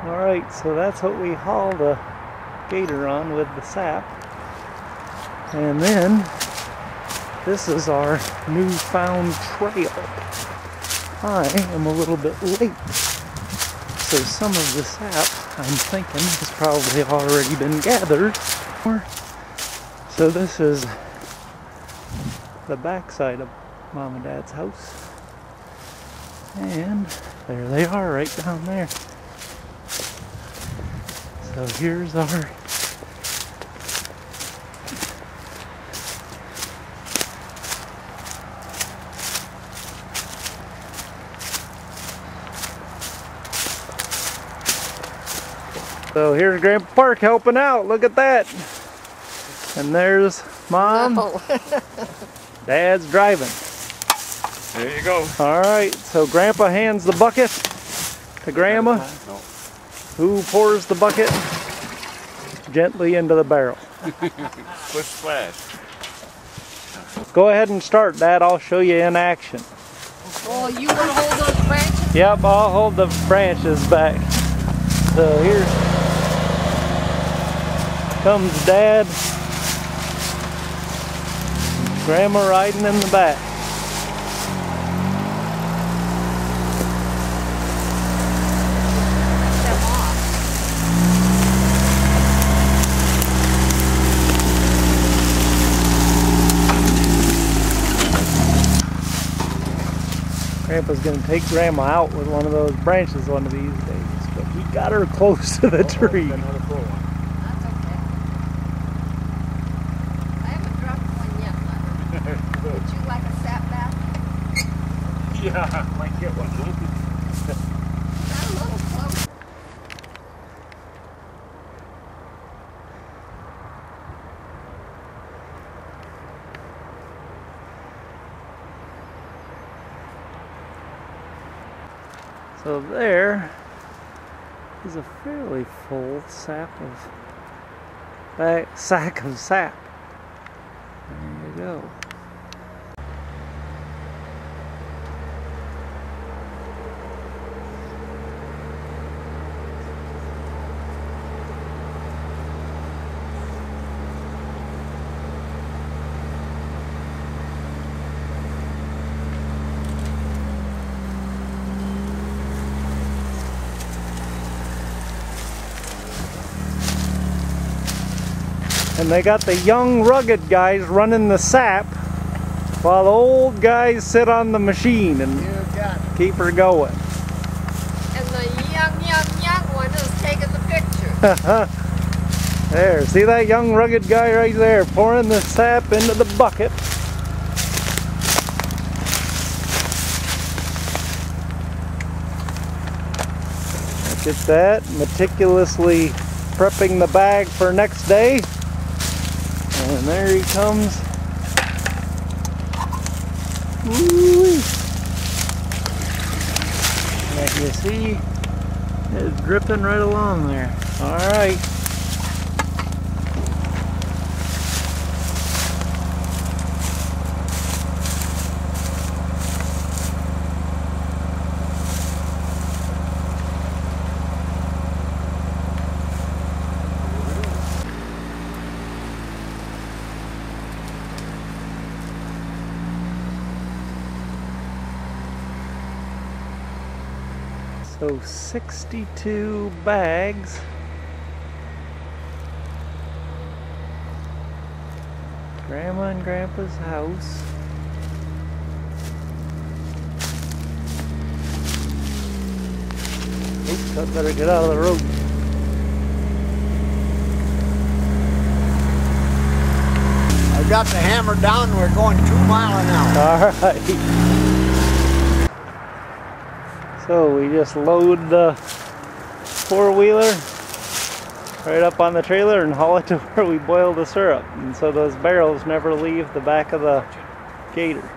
Alright, so that's what we haul the gator on with the sap. And then this is our newfound trail. I am a little bit late. So some of the sap, I'm thinking, has probably already been gathered. So this is the backside of Mom and Dad's house. And there they are right down there. So here's our So here's Grandpa Park helping out. Look at that. And there's Mom. No. Dad's driving. There you go. Alright, so Grandpa hands the bucket to Grandma, who pours the bucket gently into the barrel. Push splash. Go ahead and start, Dad. I'll show you in action. Oh, you want to hold those branches? Yep, I'll hold the branches back. So here comes Dad. Grandma riding in the back. Them off. Grandpa's gonna take Grandma out with one of those branches one of these days, but he got her close to the tree. That's okay. I haven't dropped one yet, Mother. Would you like a sap bath? Yeah, I might get one. Not a little close. So there is a fairly full sack of sap. There you go. And they got the young rugged guys running the sap while the old guys sit on the machine and keep her going. And the young one is taking the picture. There, see that young rugged guy right there pouring the sap into the bucket. Look at that, meticulously prepping the bag for next day. And there he comes. Woo-wee. And you see, it's dripping right along there. All right. So 62 bags. Grandma and Grandpa's house. Oops, I better get out of the road. I've got the hammer down. We're going 2 miles an hour. All right. So we just load the four-wheeler right up on the trailer and haul it to where we boil the syrup. And so those barrels never leave the back of the gator.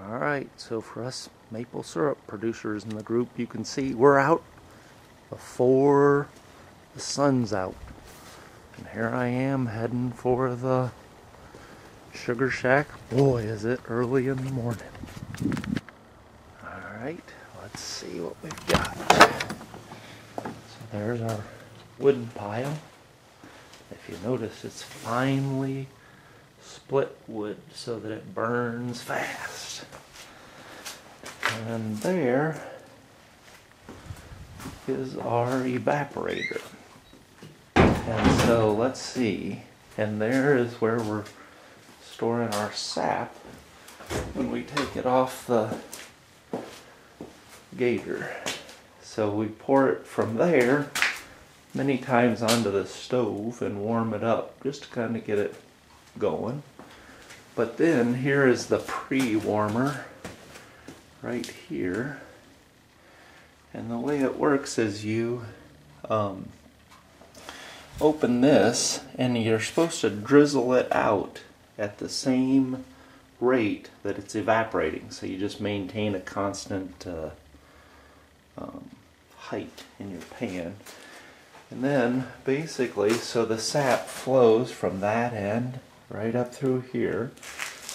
Alright, so for us maple syrup producers in the group, you can see we're out before the sun's out. And here I am heading for the sugar shack. Boy, is it early in the morning. Alright, let's let's see what we've got. So there's our wood pile. If you notice, it's finely split wood so that it burns fast. And there is our evaporator. And so let's see, and there is where we're storing our sap when we take it off the gator. So we pour it from there many times onto the stove and warm it up just to kind of get it going. But then here is the pre-warmer right here. And the way it works is you open this and you're supposed to drizzle it out at the same rate that it's evaporating. So you just maintain a constant height in your pan. And then basically, so the sap flows from that end right up through here.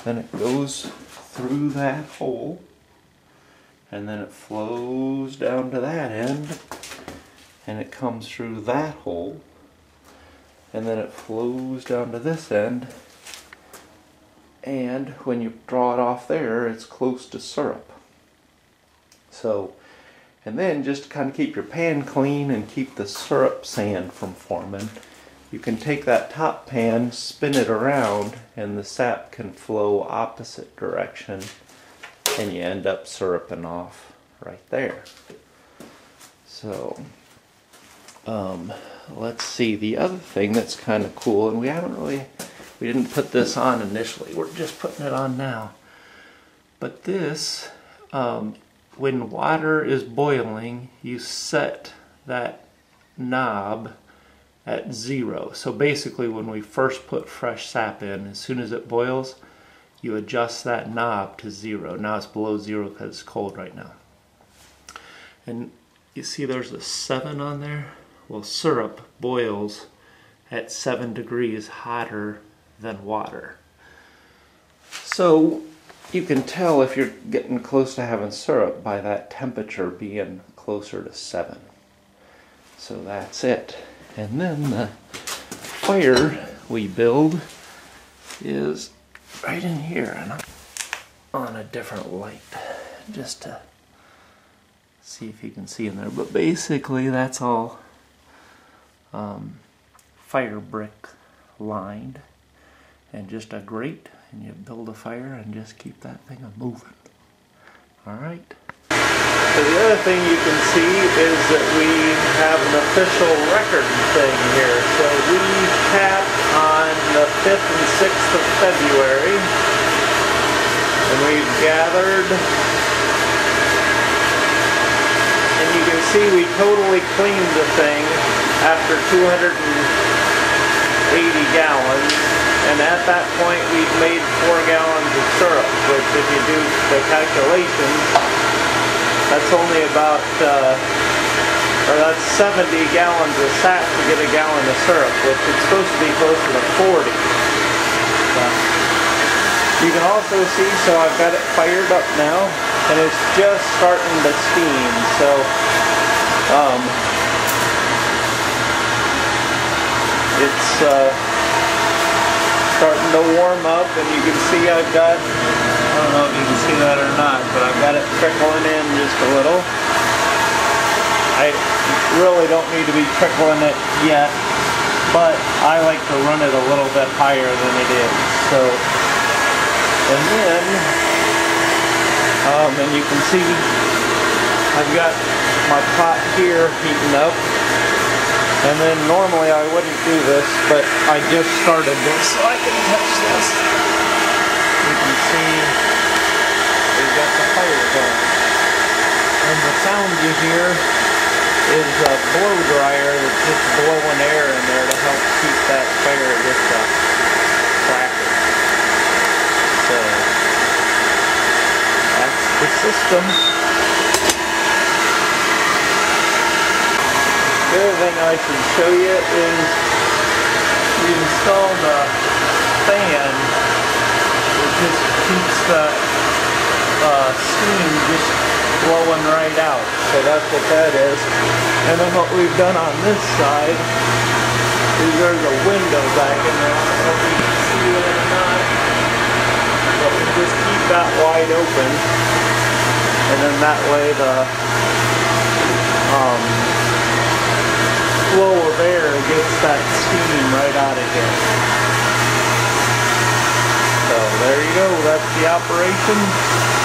Then it goes through that hole. And then it flows down to that end. And it comes through that hole. And then it flows down to this end. And when you draw it off there, it's close to syrup. So, and then just to kind of keep your pan clean and keep the syrup sand from forming, you can take that top pan, spin it around, and the sap can flow opposite direction, and you end up syruping off right there. So, let's see, the other thing that's kind of cool, and we didn't put this on initially, we're just putting it on now. But this, when water is boiling, you set that knob at 0. So basically when we first put fresh sap in, as soon as it boils, you adjust that knob to 0. Now it's below 0 because it's cold right now. And you see there's a 7 on there? Well, syrup boils at 7 degrees hotter than water. So you can tell if you're getting close to having syrup by that temperature being closer to 7. So that's it. And then the fire we build is right in here, and I'm on a different light just to see if you can see in there. But basically that's all fire brick lined and just a grate, and you build a fire and just keep that thing moving. Alright. So the other thing you can see is that we have an official record thing here. So we tapped on the 5th and 6th of February, and we've gathered, and you can see we totally cleaned the thing after 280 gallons. And at that point, we'd made 4 gallons of syrup, which if you do the calculations, that's only about, or that's 70 gallons of sap to get a gallon of syrup, which is supposed to be closer to 40. You can also see, so I've got it fired up now, and it's just starting to steam. So, it's starting to warm up, and you can see I've got, I don't know if you can see that or not, but I've got it trickling in just a little. I really don't need to be trickling it yet, but I like to run it a little bit higher than it is. So, and then, and you can see I've got my pot here heating up. And then normally I wouldn't do this, but I just started this so I can touch this. You can see we've got the fire going. And the sound you hear is a blow dryer that's just blowing air in there to help keep that fire just cracking. So that's the system. The other thing I should show you is you install the fan. It just keeps the steam just blowing right out. So that's what that is. And then what we've done on this side is there's a window back in there. I don't know if you can see it or not. But we just keep that wide open. And then that way the flow of air gets that steam right out of here. So there you go, that's the operation.